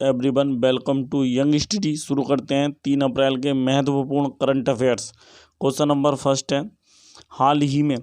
Everyone, welcome to Young Study. शुरू करते हैं 3 अप्रैल के महत्वपूर्ण current affairs. Question number first है, हाल ही में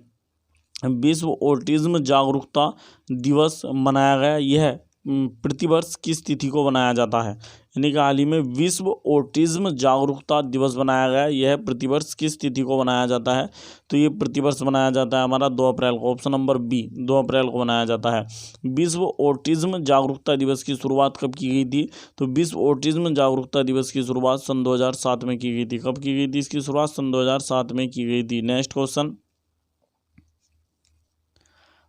विश्व ऑटिज्म जागरूकता दिवस मनाया गया। यह प्रतिवर्ष किस तिथि को मनाया जाता है? यानी कि हाल ही में विश्व ऑटिज्म जागरूकता दिवस बनाया गया। यह प्रतिवर्ष किस तिथि को मनाया जाता है? तो ये प्रतिवर्ष मनाया जाता है हमारा 2 अप्रैल को। ऑप्शन नंबर बी, 2 अप्रैल को मनाया जाता है। विश्व ऑटिज्म जागरूकता दिवस की शुरुआत कब की गई थी? तो विश्व ऑटिज्म जागरूकता दिवस की शुरुआत सन 2007 में की गई थी। कब की गई थी इसकी शुरुआत? सन 2007 में की गई थी। नेक्स्ट क्वेश्चन,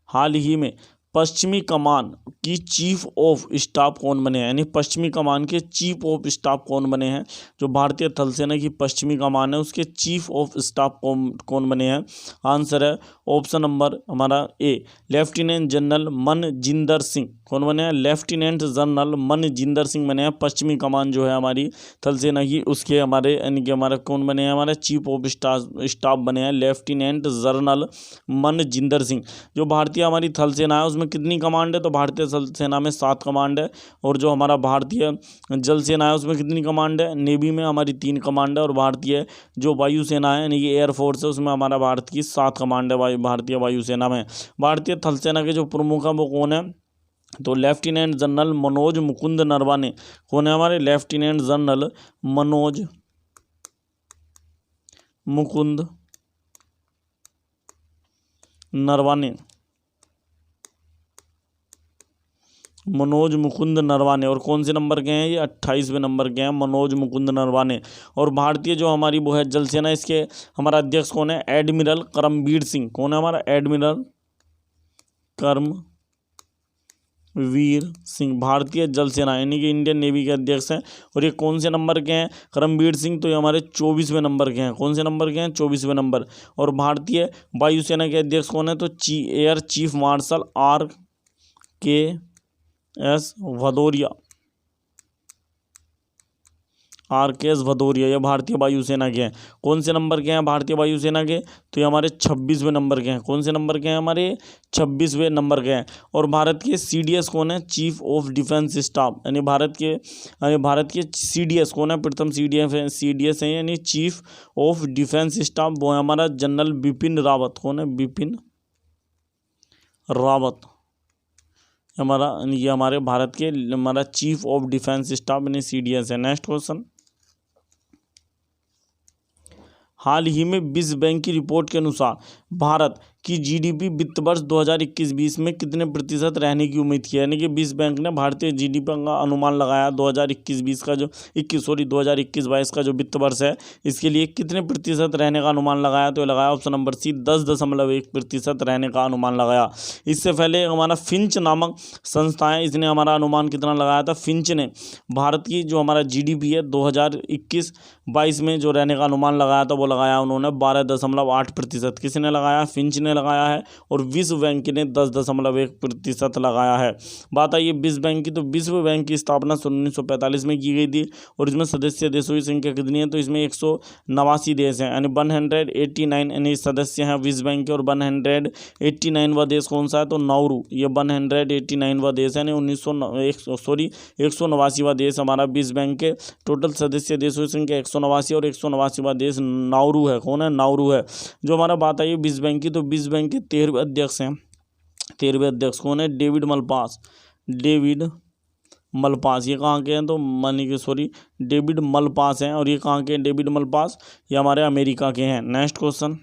हाल ही में पश्चिमी कमान की चीफ ऑफ स्टाफ कौन बने हैं? यानी पश्चिमी कमान के चीफ ऑफ स्टाफ कौन बने हैं? जो भारतीय थल सेना की पश्चिमी कमान है उसके चीफ ऑफ स्टाफ कौन बने हैं? आंसर है ऑप्शन नंबर हमारा ए, लेफ्टिनेंट जनरल मनजिंदर सिंह। कौन बने हैं? लेफ्टिनेंट जनरल मनजिंदर सिंह बने हैं। पश्चिमी कमान जो है हमारी थल सेना की उसके हमारे यानी कि हमारे कौन बने हैं? हमारे चीफ ऑफ स्टाफ बने हैं लेफ्टिनेंट जनरल मनजिंदर सिंह। जो भारतीय हमारी थल सेना है उसमें कितनी कमांड है? तो भारतीय थल सेना में 7 कमांड है। और जो हमारा भारतीय जल सेना है उसमें कितनी कमांड है? नेवी में हमारी 3 कमांड है। और भारतीय जो वायु सेना है यानी कि एयरफोर्स है उसमें हमारा भारत की 7 कमांड है भारतीय वायुसेना में। भारतीय थल सेना के जो प्रमुख है वो कौन है? तो लेफ्टिनेंट जनरल मनोज मुकुंद नरवाने। कौन है हमारे? Lieutenant general Manoj Mukund Naravane. मनोज मुकुंद नरवाने। और कौन से नंबर के हैं ये? 28वें नंबर के हैं मनोज मुकुंद नरवाने। और भारतीय जो हमारी वो है जल सेना, इसके हमारा अध्यक्ष कौन है? एडमिरल करमबीर सिंह। कौन है हमारा? एडमिरल करमवीर सिंह। भारतीय जल सेना यानी कि इंडियन नेवी के अध्यक्ष हैं। और ये कौन से नंबर के हैं? करमबीर सिंह तो ये हमारे 24वें नंबर के हैं। कौन से नंबर के हैं? 24वें नंबर। और भारतीय वायुसेना के अध्यक्ष कौन है? तो air chief marshal RKS Bhadauria. RKS Bhadauria ये भारतीय वायुसेना के हैं। कौन से नंबर के हैं भारतीय वायुसेना के? तो ये हमारे 26वें नंबर के हैं। कौन से नंबर के हैं? हमारे 26वें नंबर के हैं। और भारत के CDS कौन है? Chief of defence staff. यानी भारत के CDS कौन है? प्रथम CDS है यानी चीफ ऑफ डिफेंस स्टाफ, वो है हमारा जनरल बिपिन रावत। कौन है? बिपिन रावत। ये हमारे भारत के हमारा चीफ ऑफ डिफेंस स्टाफ यानी CDS है। नेक्स्ट क्वेश्चन, हाल ही में विश्व बैंक की रिपोर्ट के अनुसार भारत की GDP वित्त वर्ष 2021-20 में कितने प्रतिशत रहने की उम्मीद की है? यानी कि विश्व बैंक ने भारतीय GDP का अनुमान लगाया 2021-20 का जो 2021-22 का जो वित्त वर्ष है इसके लिए कितने प्रतिशत रहने का अनुमान लगाया? तो लगाया ऑप्शन नंबर सी, 10.1% रहने का अनुमान लगाया। इससे पहले हमारा फिंच नामक संस्था है, इसने हमारा अनुमान कितना लगाया था? फिंच ने भारत की जो हमारा GDP है 2021-22 में जो रहने का अनुमान लगाया था वो लगाया उन्होंने 12.8%। किसने लगाया? फिंच ने लगाया है। और विश्व बैंक ने 10.1% लगाया है। बात आई विश्व बैंक की, तो विश्व बैंक की स्थापना 1945 में की गई थी। और इसमें सदस्य देशों की संख्या कितनी है? तो इसमें 189 देश हैं यानी 189 यानी सदस्य हैं विश्व बैंक के। और 189वां देश कौन सा है? तो नाउरू। ये 189वां देश है, 189वां देश हमारा विश्व बैंक के। टोटल सदस्य देशों की संख्या 189 और 189वां देश नाउरू है। कौन है? नाउरू है। जो हमारा बात आई विश्व बैंक की, तो विश्व बैंक के 13वें अध्यक्ष हैं। 13वें अध्यक्ष कौन है? David Malpass. डेविड मलपास ये कहाँ के हैं? तो डेविड मलपास हैं। और ये कहाँ के हैं? डेविड मलपास ये हमारे अमेरिका के हैं। नेक्स्ट क्वेश्चन,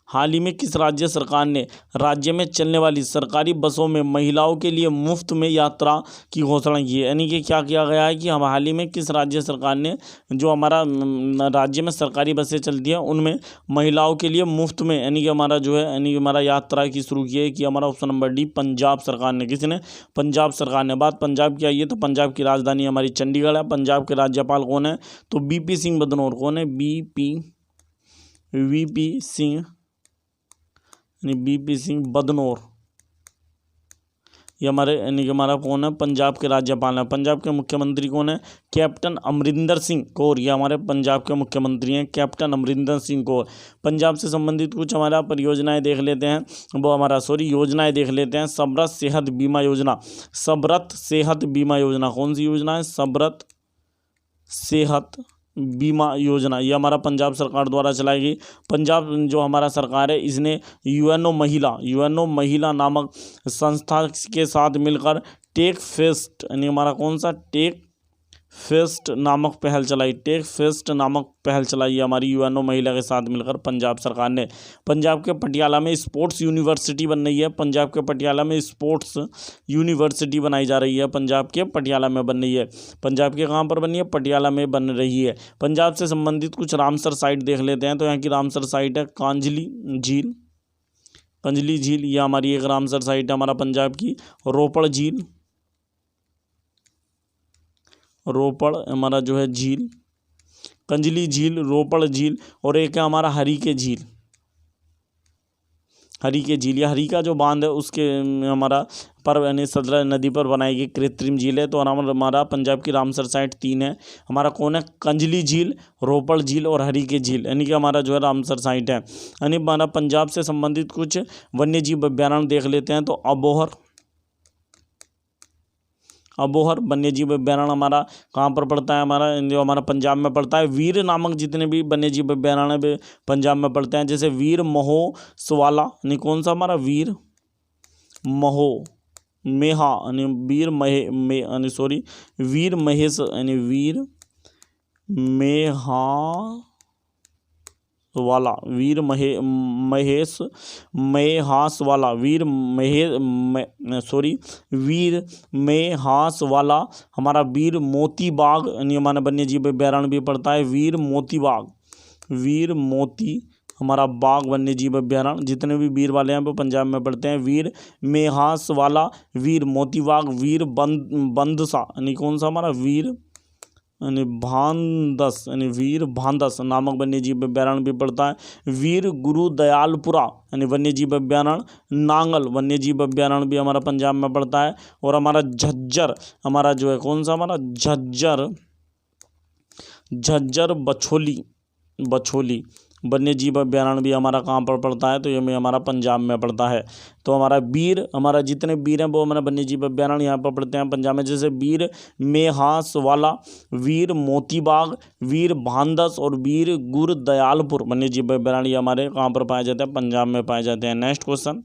हाल ही में किस राज्य सरकार ने राज्य में चलने वाली सरकारी बसों में महिलाओं के लिए मुफ्त में यात्रा की घोषणा की है? यानी कि क्या किया गया है कि हम हाल ही में किस राज्य सरकार ने जो हमारा राज्य में सरकारी बसें चलती हैं उनमें महिलाओं के लिए मुफ्त में यानी कि हमारा जो है यानी कि हमारा यात्रा की शुरू की है कि हमारा ऑप्शन नंबर डी, पंजाब सरकार ने। किसने? पंजाब सरकार ने। बात पंजाब की आई है तो पंजाब की राजधानी हमारी चंडीगढ़ है। पंजाब के राज्यपाल कौन है? तो VP सिंह बदनौर। कौन है? VP सिंह, VP सिंह बदनौर ये हमारे यानी कि हमारा कौन है, पंजाब के राज्यपाल हैं। पंजाब के मुख्यमंत्री कौन है, कैप्टन अमरिंदर सिंह कौर। ये हमारे पंजाब के मुख्यमंत्री हैं कैप्टन अमरिंदर सिंह कौर। पंजाब से संबंधित कुछ हमारा परियोजनाएं देख लेते हैं, वो हमारा योजनाएं देख लेते हैं। सबरत सेहत बीमा योजना, सबरत सेहत बीमा योजना कौन सी योजना है, सबरत सेहत बीमा योजना, ये हमारा पंजाब सरकार द्वारा चलाई गई। पंजाब जो हमारा सरकार है इसने यूएनओ महिला नामक संस्था के साथ मिलकर टेक फेस्ट यानी हमारा कौन सा, टेक फेस्ट नामक पहल चलाई। टेक फेस्ट नामक पहल चलाई है हमारी यूएनओ महिला के साथ मिलकर पंजाब सरकार ने। पंजाब के पटियाला में स्पोर्ट्स यूनिवर्सिटी बन रही है। पंजाब के पटियाला में स्पोर्ट्स यूनिवर्सिटी बनाई जा रही है, पंजाब के पटियाला में बन रही है। पंजाब के कहाँ पर बनी है, पटियाला में बन रही है। पंजाब से संबंधित कुछ रामसर साइट देख लेते हैं। तो यहाँ की रामसर साइट है कांजली झील, कंजली झील, ये हमारी एक रामसर साइट है हमारा पंजाब की। रोपड़ झील, रोपड़ हमारा जो है झील, कंजली झील, रोपड़ झील, और एक है हमारा हरीके झील। हरीके झील या हरी का जो बांध है उसके हमारा पर यानी सदलज नदी पर बनाई गई कृत्रिम झील है। तो हमारा पंजाब की रामसर साइट 3 है। हमारा कौन है, कंजली झील, रोपड़ झील और हरीके झील, यानी कि हमारा जो है रामसर साइट है। यानी हमारा पंजाब से संबंधित कुछ वन्यजीव अभ्यारण्य देख लेते हैं। तो अबोहर वन्यजीव अभ्यारण्य हमारा कहाँ पर पड़ता है, हमारा जो हमारा पंजाब में पड़ता है। वीर नामक जितने भी वन्यजीव अभ्यारण्य पंजाब में पड़ते हैं, जैसे वीर महोसवाला यानी कौन सा हमारा, वीर महो मेहा यानी वीर महेश यानी वीर मेहा वाला, वीर महेश मेहास वाला, वीर मेहास वाला हमारा वीर मोती बाग यानी हमारा वन्यजीव अभ्यारण्य भी पड़ता है। वीर मोती हमारा बाग वन्यजीव अभ्यारण्य, जितने भी वीर वाले हैं वो पंजाब में पड़ते हैं। वीर मेहास वाला, वीर मोती बाग, वीर बंदसा यानी कौन सा हमारा, वीर यानी भांदस यानी वीर भांदस नामक वन्यजीव अभ्यारण्य भी पड़ता है। वीर गुरु दयालपुरा यानी वन्यजीव अभ्यारण्य, नांगल वन्यजीव अभ्यारण्य भी हमारा पंजाब में पड़ता है। और हमारा झज्जर हमारा जो है कौन सा हमारा, झज्जर बछोली वन्यजीव अभ्यारण्य भी हमारा कहाँ पर पड़ता है, तो ये में हमारा पंजाब में पड़ता है। तो हमारा जितने वीर हैं वो हमारा वन्यजीव अभ्यारण्य यहाँ पर पड़ते हैं पंजाब में, जैसे वीर मेहास वाला, वीर मोतीबाग, वीर भांदस और वीर गुरदयालपुर वन्यजीव अभ्यारण्य हमारे कहाँ पर पाए जाते हैं, पंजाब में पाए जाते हैं। नेक्स्ट क्वेश्चन,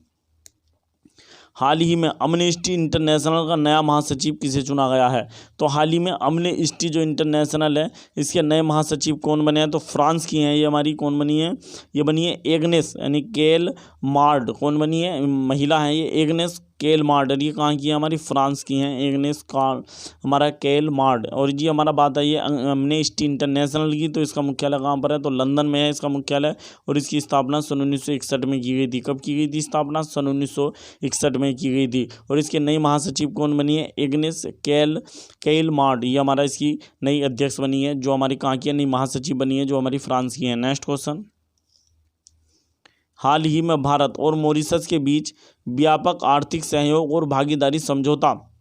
हाल ही में अमनेस्टी इंटरनेशनल का नया महासचिव किसे चुना गया है। तो हाल ही में अमनेस्टी जो इंटरनेशनल है इसके नए महासचिव कौन बने हैं, तो फ्रांस की हैं ये हमारी, कौन बनी है, ये बनी है एग्नेस यानी केल मार्ड, कौन बनी है, महिला है ये एग्नेस केल मार्ड। ये कहाँ की है, हमारी फ्रांस की हैं एग्नेस हमारा केल मार्ड। और जी हमारा बात आई है अमनेस्टी इंटरनेशनल की, तो इसका मुख्यालय कहाँ पर है, तो लंदन में है इसका मुख्यालय। और इसकी स्थापना सन 1961 में की गई थी। कब की गई थी स्थापना, सन 1961 में की गई थी। और इसके नई महासचिव कौन बनी है, एग्नेस केल मार्ड, ये हमारा इसकी नई अध्यक्ष बनी है, जो हमारी कहाँ की है, नई महासचिव बनी है, जो हमारी फ्रांस की है। नेक्स्ट क्वेश्चन, हाल ही में भारत और मॉरिशस के बीच व्यापक आर्थिक सहयोग और भागीदारी समझौता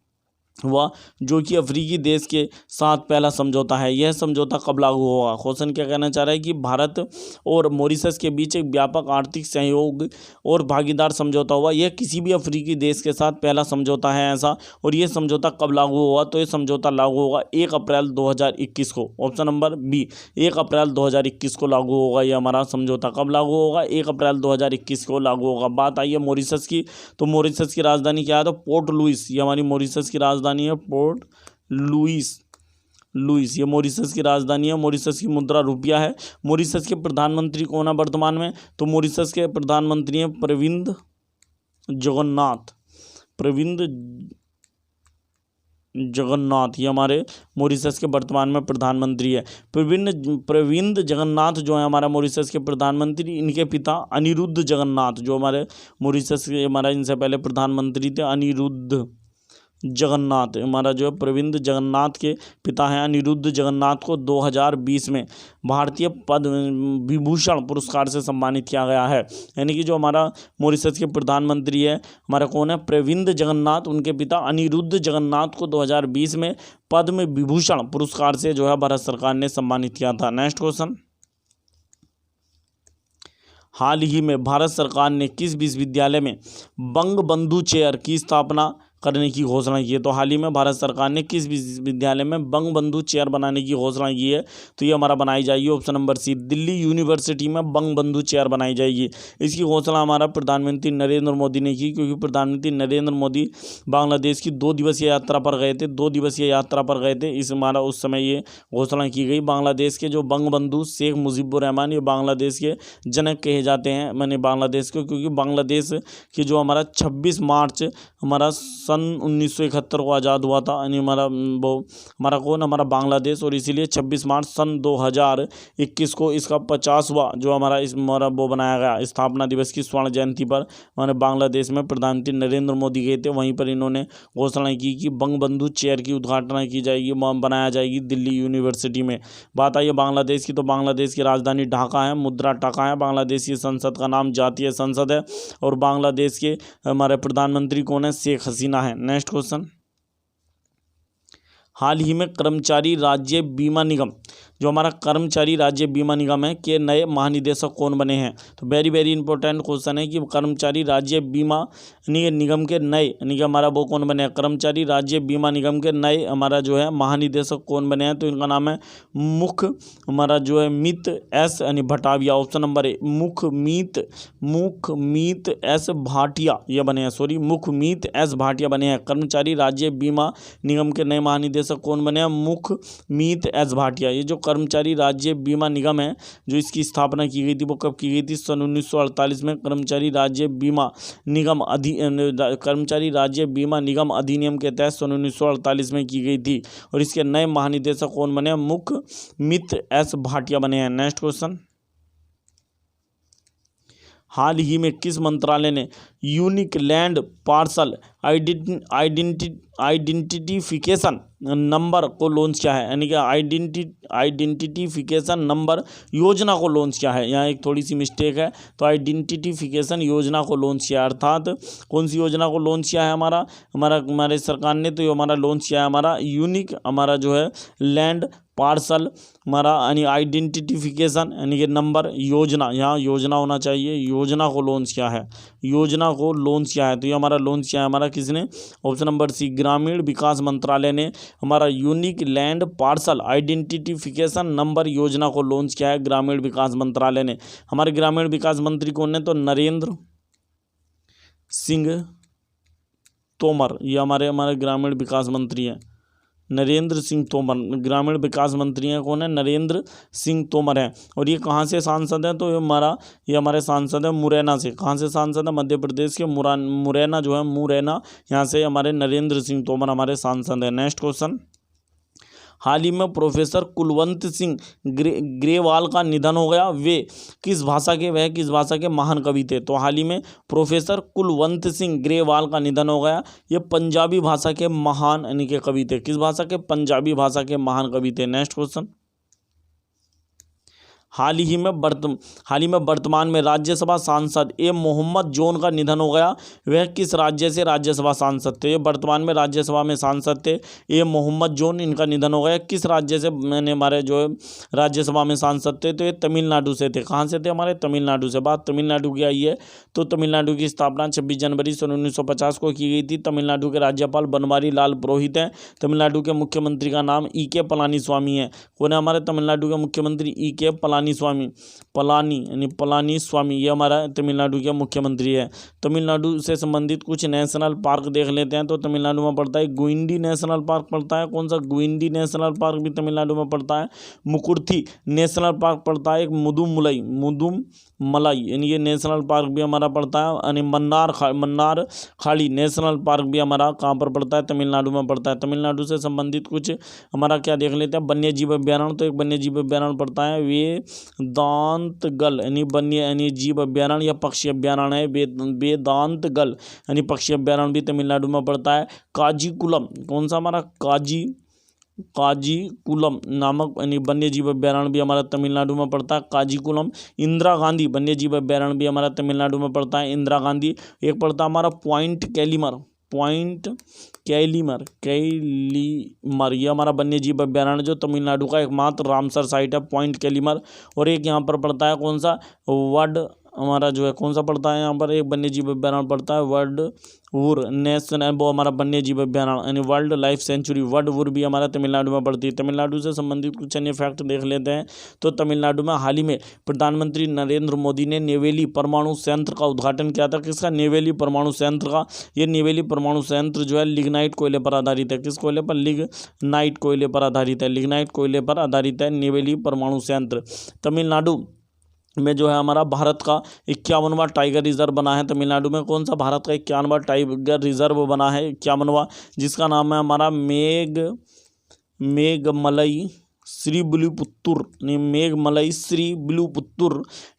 हुआ, जो कि अफ्रीकी देश के साथ पहला समझौता है। यह समझौता कब लागू होगा। क्वेश्चन क्या कहना चाह रहा है कि भारत और मॉरिशस के बीच एक व्यापक आर्थिक सहयोग और भागीदार समझौता हुआ, यह किसी भी अफ्रीकी देश के साथ पहला समझौता है ऐसा। और यह समझौता कब लागू हुआ, तो यह समझौता लागू होगा 1 अप्रैल 2021 को। ऑप्शन नंबर बी, 1 अप्रैल 2021 को लागू होगा। यह हमारा समझौता कब लागू होगा, 1 अप्रैल 2021 को लागू होगा। बात आई है मॉरिशस की, तो मॉरिशस की राजधानी क्या है, तो पोर्ट लुइस, ये हमारी मॉरिशस की राजधानी है, पोर्ट लुइस ये मॉरिशस की राजधानी है। मॉरिशस की मुद्रा रुपया है। मॉरिशस के प्रधानमंत्री कौन है वर्तमान में, तो मॉरिशस के प्रधानमंत्री हैं प्रविंद जगन्नाथ, ये हमारे मॉरिशस के वर्तमान में प्रधानमंत्री है। प्रविंद जगन्नाथ जो है हमारा मॉरिशस के प्रधानमंत्री, इनके पिता अनिरुद्ध जगन्नाथ जो हमारे मॉरिशस के हमारा इनसे पहले प्रधानमंत्री थे, अनिरुद्ध जगन्नाथ, हमारा जो है प्रविंद जगन्नाथ के पिता हैं अनिरुद्ध जगन्नाथ को 2020 में भारतीय पद्म विभूषण पुरस्कार से सम्मानित किया गया है। यानी कि जो हमारा मॉरिशस के प्रधानमंत्री है हमारा कौन है, प्रविंद जगन्नाथ, उनके पिता अनिरुद्ध जगन्नाथ को 2020 में पद्म विभूषण पुरस्कार से जो है भारत सरकार ने सम्मानित किया था। नेक्स्ट क्वेश्चन, हाल ही में भारत सरकार ने किस विश्वविद्यालय में बंगबंधु चेयर की स्थापना करने की घोषणा की है? तो हाल ही में भारत सरकार ने किस विश्वविद्यालय में बंगबंधु चेयर बनाने की घोषणा की है? तो ये हमारा बनाई जाएगी option number C, Delhi university में बंगबंधु चेयर बनाई जाएगी। इसकी घोषणा हमारा प्रधानमंत्री नरेंद्र मोदी ने की, क्योंकि प्रधानमंत्री नरेंद्र मोदी बांग्लादेश की 2 दिवसीय यात्रा पर गए थे, 2 दिवसीय यात्रा पर गए थे। इस हमारा उस समय ये घोषणा की गई। बांग्लादेश के जो बंगबंधु शेख मुजीबुर रहमान, ये बांग्लादेश के जनक कहे जाते हैं, मैंने बांग्लादेश को, क्योंकि बांग्लादेश की जो हमारा 26 मार्च हमारा सन 1971 को आज़ाद हुआ था, यानी हमारा वो हमारा कौन, हमारा बांग्लादेश, और इसीलिए 26 मार्च सन 2021 को इसका 50वां जो हमारा इस हमारा वो बनाया गया स्थापना दिवस की स्वर्ण जयंती पर हमारे बांग्लादेश में प्रधानमंत्री नरेंद्र मोदी गए थे। वहीं पर इन्होंने घोषणा की कि बंगबंधु चेयर की उद्घाटना की जाएगी, बनाया जाएगी दिल्ली यूनिवर्सिटी में। बात आई है बांग्लादेश की, तो बांग्लादेश की राजधानी ढाका है, मुद्रा ढाका है। बांग्लादेश की संसद का नाम जातीय संसद है, और बांग्लादेश के हमारे प्रधानमंत्री कौन है, शेख हसीना है। नेक्स्ट क्वेश्चन, हाल ही में कर्मचारी राज्य बीमा निगम, जो हमारा कर्मचारी राज्य बीमा निगम है, के नए महानिदेशक कौन बने हैं? तो वेरी वेरी इंपॉर्टेंट क्वेश्चन है कि कर्मचारी राज्य बीमा निगम के नए, यानी कि हमारा वो कौन बने हैं, कर्मचारी राज्य बीमा निगम के नए हमारा जो है महानिदेशक कौन बने हैं? तो इनका नाम है हमारा जो है मित एस यानी भटाविया। Option number A, Mukhmeet S Bhatia ये बने हैं, सॉरी मुखमीत एस भाटिया बने हैं। कर्मचारी राज्य बीमा निगम के नए महानिदेशक कौन बने हैं? मुखमीत एस भाटिया। ये जो कर्मचारी राज्य बीमा निगम है, जो इसकी स्थापना की गई थी, वो कब की गई थी? सन 1948 में कर्मचारी राज्य बीमा निगम अधिनियम के तहत सन 1948 में की गई थी, और इसके नए महानिदेशक कौन बने? मुखमीत एस भाटिया बने हैं। नेक्स्ट क्वेश्चन, हाल ही में किस मंत्रालय ने unique land parcel identification number को लॉन्च किया है? यानी कि आइडेंटिफिकेशन नंबर योजना को लॉन्च किया है। यहाँ एक थोड़ी सी मिस्टेक है, तो आइडेंटिफिकेशन योजना को लॉन्च किया, अर्थात कौन सी योजना को लॉन्च किया है हमारे सरकार ने? तो ये हमारा लॉन्च किया है हमारा यूनिक हमारा जो है लैंड पार्सल हमारा यानी आइडेंटिफिकेशन यानी कि नंबर योजना, यहाँ योजना होना चाहिए, योजना को लॉन्च किया है, योजना को लॉन्च किया है। तो ये हमारा लॉन्च किया है हमारा किसने? ऑप्शन नंबर सी, ग्रामीण विकास मंत्रालय ने हमारा unique land parcel identification number योजना को लॉन्च किया है, ग्रामीण विकास मंत्रालय ने। हमारे ग्रामीण विकास मंत्री कौन है? तो नरेंद्र सिंह तोमर, ये हमारे ग्रामीण विकास मंत्री हैं, नरेंद्र सिंह तोमर। ग्रामीण विकास मंत्री हैं कौन है? नरेंद्र सिंह तोमर हैं। और ये कहाँ से सांसद हैं? तो ये हमारे सांसद है मुरैना से। कहाँ से सांसद है? मध्य प्रदेश के मुरैना जो है, मुरैना, यहाँ से हमारे नरेंद्र सिंह तोमर हमारे सांसद हैं। नेक्स्ट क्वेश्चन, हाल ही में प्रोफेसर कुलवंत सिंह ग्रेवाल का निधन हो गया। वह किस भाषा के महान कवि थे? तो हाल ही में प्रोफेसर कुलवंत सिंह ग्रेवाल का निधन हो गया। ये पंजाबी भाषा के महान यानी के कवि थे। किस भाषा के? पंजाबी भाषा के महान कवि थे। नेक्स्ट क्वेश्चन, हाल ही में वर्तमान में राज्यसभा सांसद ए मोहम्मद जोन का निधन हो गया। वह किस राज्य से राज्यसभा सांसद थे? वर्तमान में राज्यसभा में सांसद थे ए मोहम्मद जोन, इनका निधन हो गया। किस राज्य से मैंने हमारे जो राज्यसभा में सांसद थे? तो ये तमिलनाडु से थे। कहाँ से थे? हमारे तमिलनाडु से। बात तमिलनाडु की आई है, तो तमिलनाडु की स्थापना 26 जनवरी सन 1950 को की गई थी। तमिलनाडु के राज्यपाल बनवारी लाल पुरोहित हैं। तमिलनाडु के मुख्यमंत्री का नाम ई.के. पलानीस्वामी है। कौन है हमारे तमिलनाडु के मुख्यमंत्री? ई.के. पलानी स्वामी, ये हमारा तमिलनाडु के मुख्यमंत्री है। तमिलनाडु से संबंधित कुछ नेशनल पार्क देख लेते हैं। तो तमिलनाडु में पड़ता है गुइंडी नेशनल पार्क पड़ता है। कौन सा? गुइंडी नेशनल पार्क भी तमिलनाडु में पड़ता है। मुकुर्थी नेशनल पार्क पड़ता है। एक मुदुमलाई यानी ये नेशनल पार्क भी हमारा पड़ता है। यानी मन्नार खाड़ी नेशनल पार्क भी हमारा कहाँ पर पड़ता है? तमिलनाडु में पड़ता है। तमिलनाडु से संबंधित कुछ हमारा क्या देख लेते हैं? वन्य जीव अभ्यारण्य, तो एक वन्य जीव अभ्यारण्य पड़ता है, वे वेदांतगल यानी वन्य यानी जीव अभ्यारण्य या पक्षी अभ्यारण्य है। वेदांतगल यानी पक्षी अभ्यारण्य भी तमिलनाडु में पड़ता है। काजीकुलम कौन सा हमारा काजीकुलम नामक यानी वन्य जीव अभ्यारण्य भी हमारा तमिलनाडु में पड़ता है। काजीकुलम। इंदिरा गांधी वन्य जीव अभ्यारण्य भी हमारा तमिलनाडु में पड़ता है। इंदिरा गांधी। एक पड़ता है हमारा पॉइंट कैलीमर ये हमारा वन्य जीव अभ्यारण्य जो तमिलनाडु का एकमात्र रामसर साइट है, पॉइंट कैलीमर। और एक यहाँ पर पड़ता है कौन सा वर्ड हमारा जो है कौन सा पड़ता है यहाँ पर एक वन्य जीव अभ्यारण्य पड़ता है वर्ड वुर नेशनल, वो हमारा वन्य जीव अभ्यारण्य यानी world life sanctuary word were भी हमारा तमिलनाडु में पड़ती है। तमिलनाडु से संबंधित कुछ अन्य फैक्ट देख लेते हैं। तो तमिलनाडु में हाल ही में प्रधानमंत्री नरेंद्र मोदी ने नेवेली परमाणु संयंत्र का उद्घाटन किया था। किसका? नेवेली परमाणु संयंत्र का। ये नेवेली परमाणु संयंत्र जो है लिग्नाइट कोयले पर आधारित है। किस कोयले पर? लिग्नाइट कोयले पर आधारित है। लिग्नाइट कोयले पर आधारित है नेवेली परमाणु संयंत्र। तमिलनाडु में जो है हमारा भारत का 51वां टाइगर रिजर्व बना है। तमिलनाडु में कौन सा भारत का 51वां टाइगर रिजर्व बना है 51वां, जिसका नाम है हमारा मेघमलई श्रीविल्लिपुत्तूर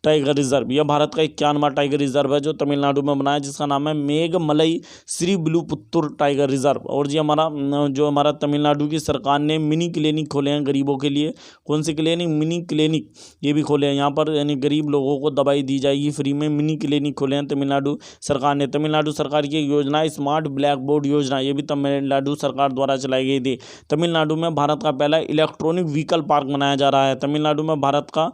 टाइगर रिजर्व। यह भारत का 51वां टाइगर रिजर्व है जो तमिलनाडु में बना है, जिसका नाम है मेघमलई श्रीविल्लिपुत्तूर टाइगर रिजर्व। और जी हमारा तमिलनाडु की सरकार ने मिनी क्लिनिक खोले हैं गरीबों के लिए। कौन से क्लिनिक? मिनी क्लिनिक ये भी खोले हैं यहाँ पर, यानी गरीब लोगों को दवाई दी जाएगी फ्री में। मिनी क्लिनिक खोले हैं तमिलनाडु सरकार ने। तमिलनाडु सरकार की एक योजना है स्मार्ट ब्लैक बोर्ड योजना, ये भी तमिलनाडु सरकार द्वारा चलाई गई थी। तमिलनाडु में भारत का पहला इलेक्ट्रॉनिक व्हीकल पार्क बनाया जा रहा है। तमिलनाडु में भारत का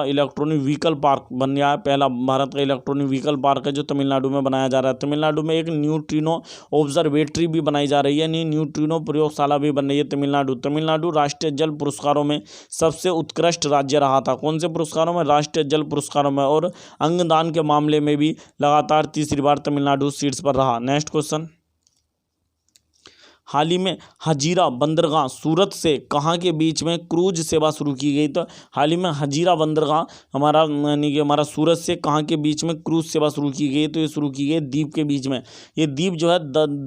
इलेक्ट्रॉनिक व्हीकल पार्क बन गया है। पहला भारत का इलेक्ट्रॉनिक व्हीकल पार्क है जो तमिलनाडु में बनाया जा रहा है। तमिलनाडु में एक न्यूट्रिनो ऑब्जर्वेटरी भी बनाई जा रही है, न्यूट्रिनो प्रयोगशाला भी बन रही है तमिलनाडु राष्ट्रीय जल पुरस्कारों में सबसे उत्कृष्ट राज्य रहा था। कौन से पुरस्कारों में? राष्ट्रीय जल पुरस्कारों में। और अंगदान के मामले में भी लगातार तीसरी बार तमिलनाडु शीर्ष पर रहा। नेक्स्ट क्वेश्चन, हाल ही में हजीरा बंदरगाह सूरत से कहाँ के बीच में क्रूज सेवा शुरू की गई? तो हाल ही में हजीरा बंदरगाह हमारा यानी कि हमारा सूरत से कहाँ के बीच में क्रूज सेवा शुरू की गई? तो ये शुरू की गई द्वीप के बीच में। ये द्वीप जो है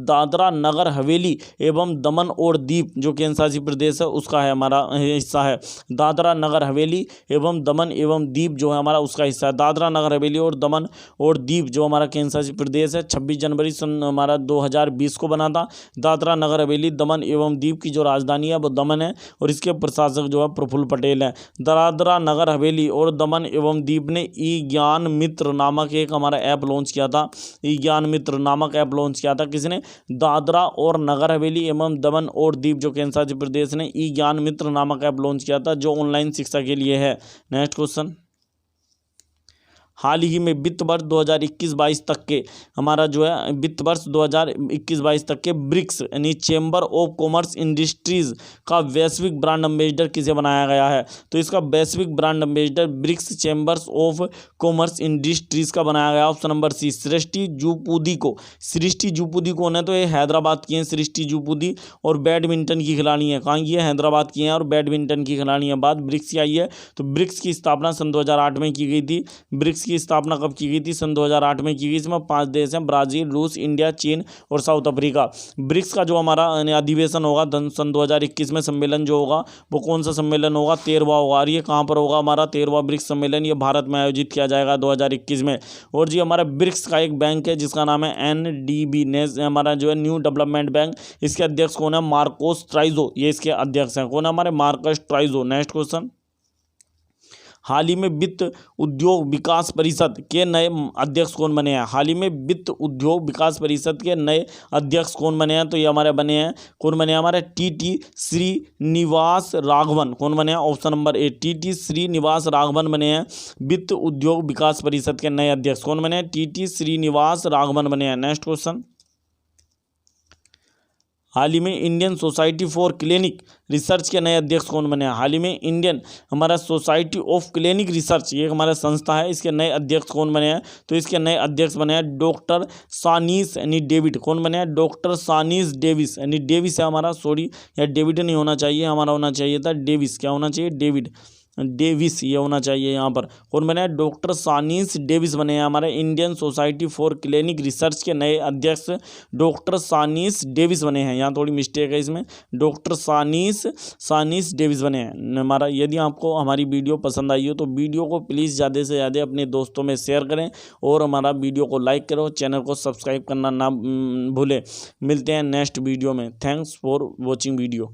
दादरा नगर हवेली एवं दमन और दीव जो केंद्र शासित प्रदेश है उसका है हमारा हिस्सा है। दादरा नगर हवेली एवं दमन एवं दीव जो है हमारा उसका हिस्सा है। दादरा नगर हवेली और दमन और दीव जो हमारा केंद्र शासित प्रदेश है 26 जनवरी सन हमारा 2020 को बना था। दादरा नगर हवेली दमन एवं दीव की जो राजधानी है वो दमन है और इसके प्रशासक जो है प्रफुल्ल पटेल है। दादरा नगर हवेली और दमन एवं दीव ने ई ज्ञान मित्र नामक एक हमारा ऐप लॉन्च किया था। ई ज्ञान मित्र नामक ऐप लॉन्च किया था किसने? दादरा और नगर हवेली एवं दमन और दीव जो केंद्र शासित प्रदेश ने ई ज्ञान मित्र नामक ऐप लॉन्च किया था जो ऑनलाइन शिक्षा के लिए है। नेक्स्ट क्वेश्चन, हाल ही में वित्त वर्ष 2021-22 तक के हमारा जो है वित्त वर्ष 2021-22 तक के ब्रिक्स यानी चेंबर ऑफ कॉमर्स इंडस्ट्रीज का वैश्विक ब्रांड एम्बेसडर किसे बनाया गया है? तो इसका वैश्विक brand ambassador BRICS chambers of commerce industries का बनाया गया। ऑप्शन नंबर सी सृष्टि जुपुदी को। सृष्टि जुपुदी कौन है? तो ये हैदराबाद की हैं सृष्टि जुपुदी और बैडमिंटन की खिलाड़ी हैं। कहाँ की है? हैदराबाद की हैं और बैडमिंटन की खिलाड़ी हैं। बात ब्रिक्स की आई है तो ब्रिक्स की स्थापना सन 2008 में की गई थी। ब्रिक्स की स्थापना कब की गई थी? सन 2008 में की गई। इसमें 5 देश हैं ब्राजील, रूस, इंडिया, चीन और साउथ अफ्रीका। ब्रिक्स का जो हमारा अधिवेशन होगा सन 2021 में सम्मेलन जो होगा वो कौन सा सम्मेलन होगा? 13वां होगा। और ये कहाँ पर होगा? हमारा 13वां ब्रिक्स सम्मेलन ये भारत में आयोजित किया जाएगा 2021 में। और जी हमारा ब्रिक्स का एक बैंक है जिसका नाम है NDB हमारा जो है न्यू डेवलपमेंट बैंक। इसके अध्यक्ष कौन है? मार्कोस ट्राइजो ये इसके अध्यक्ष हैं। कौन है? हमारे मार्कस ट्राइजो। नेक्स्ट क्वेश्चन, हाल ही में वित्त उद्योग विकास परिषद के नए अध्यक्ष कौन बने हैं? हाल ही में वित्त उद्योग विकास परिषद के नए अध्यक्ष कौन बने हैं? तो ये हमारे बने हैं कौन बने हैं? हमारे TT श्रीनिवास राघवन। कौन बने हैं? Option number A TT Srinivas Raghavan बने हैं वित्त उद्योग विकास परिषद के नए अध्यक्ष। कौन बने हैं? TT श्रीनिवास राघवन बने हैं। नेक्स्ट क्वेश्चन, हाल ही में Indian society for clinic research के नए अध्यक्ष कौन बने हैं? हाल ही में इंडियन हमारा सोसाइटी ऑफ क्लिनिक रिसर्च ये हमारा संस्था है, इसके नए अध्यक्ष कौन बने हैं? तो इसके नए अध्यक्ष बने हैं डॉक्टर सानीस यानी डेविड। कौन बने हैं? डॉक्टर सानीस डेविस यानी डेविस है हमारा, सॉरी या डेविड नहीं होना चाहिए, हमारा होना चाहिए था डेविस। क्या होना चाहिए? डेविड डेविस ये होना चाहिए यहाँ पर। कौन बने हैं? डॉक्टर सानिस डेविस बने हैं हमारे Indian society for clinic research के नए अध्यक्ष डॉक्टर सानिस डेविस बने हैं। यहाँ थोड़ी मिस्टेक है इसमें, डॉक्टर सानिस डेविस बने हैं हमारा। यदि आपको हमारी वीडियो पसंद आई हो तो वीडियो को प्लीज़ ज़्यादा से ज़्यादा अपने दोस्तों में शेयर करें और हमारा वीडियो को लाइक करो, चैनल को सब्सक्राइब करना ना भूलें। मिलते हैं नेक्स्ट वीडियो में। Thanks for watching video.